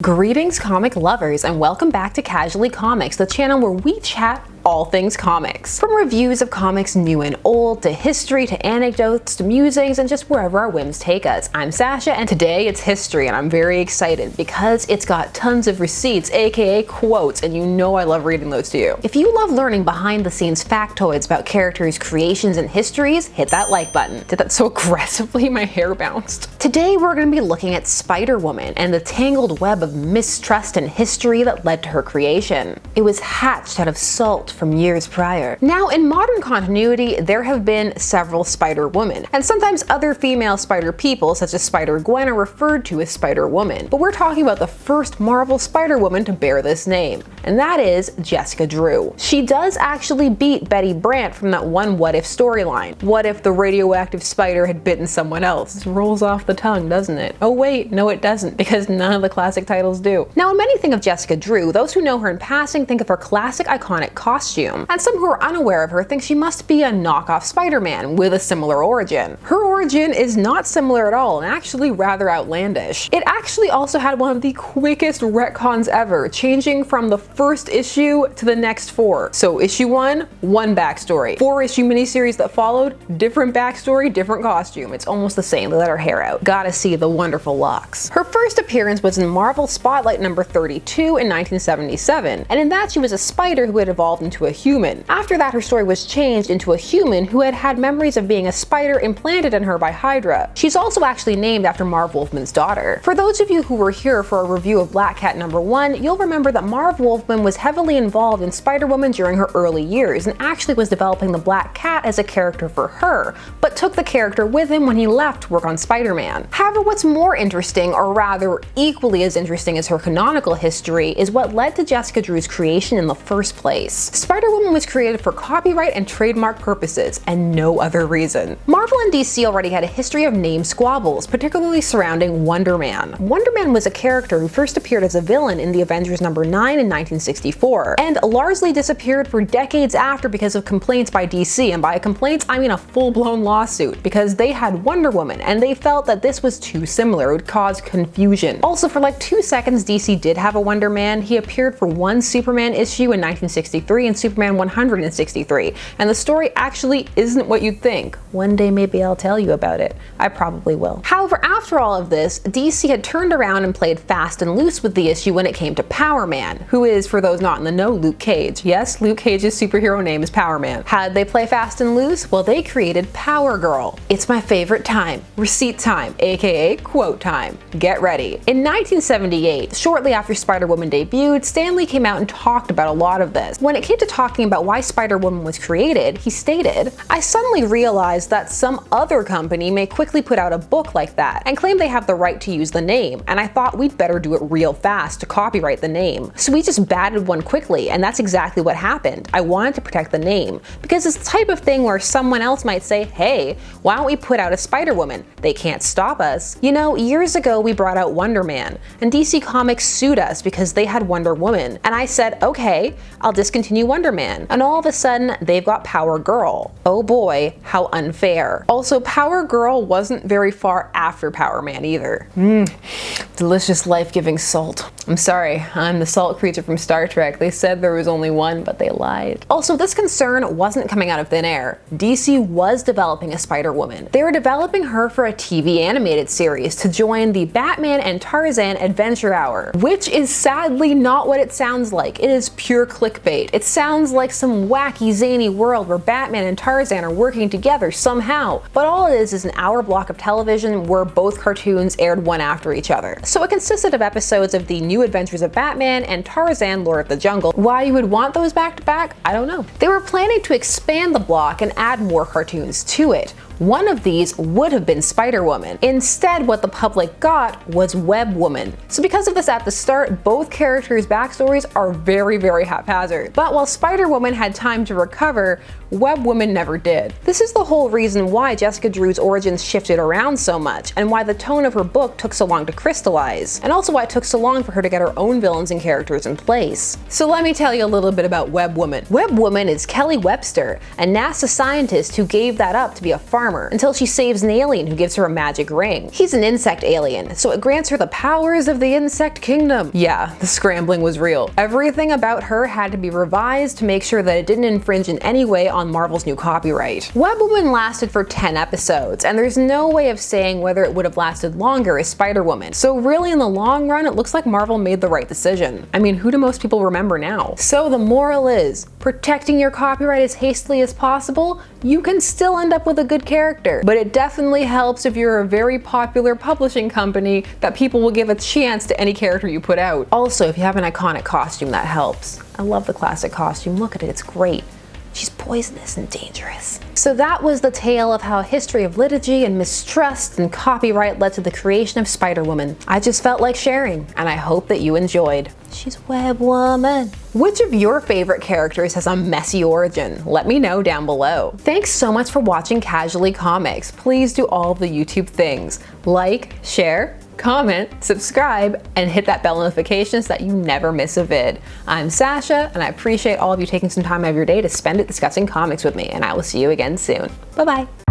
Greetings comic lovers, and welcome back to Casually Comics, the channel where we chat all things comics. From reviews of comics new and old, to history, to anecdotes, to musings, and just wherever our whims take us. I'm Sasha, and today it's history, and I'm very excited because it's got tons of receipts, aka quotes, and you know I love reading those to you. If you love learning behind the scenes factoids about characters, creations, and histories, hit that like button. Did that so aggressively my hair bounced. Today we're going to be looking at Spider-Woman and the tangled web of mistrust and history that led to her creation. It was hatched out of salt from years prior. Now, in modern continuity, there have been several Spider-Women, and sometimes other female Spider-People, such as Spider-Gwen, are referred to as Spider-Woman. But we're talking about the first Marvel Spider-Woman to bear this name, and that is Jessica Drew. She does actually beat Betty Brant from that one What If storyline. What if the radioactive spider had bitten someone else? This rolls off the tongue, doesn't it? Oh wait, no it doesn't, because none of the classic titles do. Now, when many think of Jessica Drew, those who know her in passing think of her classic iconic costume, and some who are unaware of her think she must be a knockoff Spider-Man with a similar origin. Her origin is not similar at all, and actually rather outlandish. It actually also had one of the quickest retcons ever, changing from the first issue to the next four. So issue 1, one backstory. 4-issue miniseries that followed, different backstory, different costume. It's almost the same, they let her hair out. Gotta see the wonderful locks. Her first appearance was in Marvel Spotlight number 32 in 1977, and in that she was a spider who had evolved into a human. After that, her story was changed into a human who had had memories of being a spider implanted in her by Hydra. She's also actually named after Marv Wolfman's daughter. For those of you who were here for a review of Black Cat number 1, you'll remember that Marv Wolfman was heavily involved in Spider-Woman during her early years, and actually was developing the Black Cat as a character for her, but took the character with him when he left to work on Spider-Man. However, what's more interesting, or rather equally as interesting as her canonical history, is what led to Jessica Drew's creation in the first place. Spider-Woman was created for copyright and trademark purposes, and no other reason. Marvel and DC already had a history of name squabbles, particularly surrounding Wonderman. Wonderman was a character who first appeared as a villain in the Avengers number 9 in 1964, and largely disappeared for decades after because of complaints by DC, and by complaints I mean a full-blown lawsuit, because they had Wonder Woman, and they felt that this was too similar, it would cause confusion. Also, for like 2 seconds DC did have a Wonder Man. He appeared for one Superman issue in 1963 and Superman 163, and the story actually isn't what you'd think. One day maybe I'll tell you about it. I probably will. However, after all of this, DC had turned around and played fast and loose with the issue when it came to Power Man, who is, for those not in the know, Luke Cage. Yes, Luke Cage's superhero name is Power Man. How'd they play fast and loose? Well, they created Power Girl. It's my favorite time. Receipt time, aka quote time. Get ready. In 1978, shortly after Spider-Woman debuted, Stan Lee came out and talked about a lot of this. When it came to talking about why Spider-Woman was created, he stated, "I suddenly realized that some other company may quickly put out a book like that and claim they have the right to use the name, and I thought we'd better do it real fast to copyright the name. So we just batted one quickly, and that's exactly what happened. I wanted to protect the name, because it's the type of thing where someone else might say, hey, why don't we put out a Spider-Woman? They can't stop us. You know, years ago we brought out Wonder Man, and DC Comics sued us because they had Wonder Woman, and I said, okay, I'll discontinue Wonder Man, and all of a sudden they've got Power Girl. Oh boy, how unfair." Also, Power Girl wasn't very far after Power Man either. Delicious life-giving salt. I'm sorry, I'm the salt creature from Star Trek. They said there was only one, but they lied. Also, this concern wasn't coming out of thin air. DC was developing a Spider-Woman. They were developing her for a TV animated series to join the Batman and Tarzan Adventure Hour, which is sadly not what it sounds like. It is pure clickbait. It sounds like some wacky, zany world where Batman and Tarzan are working together somehow, but all it is an hour block of television where both cartoons aired one after each other. So it consisted of episodes of the New Adventures of Batman and Tarzan Lord of the Jungle. Why you would want those back to back, I don't know. They were planning to expand the block and add more cartoons to it. One of these would have been Spider-Woman. Instead, what the public got was Web Woman. So because of this at the start, both characters' backstories are very, very haphazard. But while Spider-Woman had time to recover, Web Woman never did. This is the whole reason why Jessica Drew's origins shifted around so much, and why the tone of her book took so long to crystallize, and also why it took so long for her to get her own villains and characters in place. So let me tell you a little bit about Web Woman. Web Woman is Kelly Webster, a NASA scientist who gave that up to be a farmer armor, until she saves an alien who gives her a magic ring. He's an insect alien, so it grants her the powers of the insect kingdom. Yeah, the scrambling was real. Everything about her had to be revised to make sure that it didn't infringe in any way on Marvel's new copyright. Webwoman lasted for 10 episodes, and there's no way of saying whether it would have lasted longer as Spider-Woman. So really in the long run, it looks like Marvel made the right decision. I mean, who do most people remember now? So the moral is, protecting your copyright as hastily as possible, you can still end up with a good character. But it definitely helps if you're a very popular publishing company that people will give a chance to any character you put out. Also, if you have an iconic costume, that helps. I love the classic costume. Look at it, it's great. She's poisonous and dangerous. So that was the tale of how a history of liturgy and mistrust and copyright led to the creation of Spider-Woman. I just felt like sharing, and I hope that you enjoyed. She's Webwoman. Which of your favorite characters has a messy origin? Let me know down below. Thanks so much for watching Casually Comics. Please do all of the YouTube things. Like, share, comment, subscribe, and hit that bell notification so that you never miss a vid. I'm Sasha, and I appreciate all of you taking some time out of your day to spend it discussing comics with me, and I will see you again soon. Bye-bye.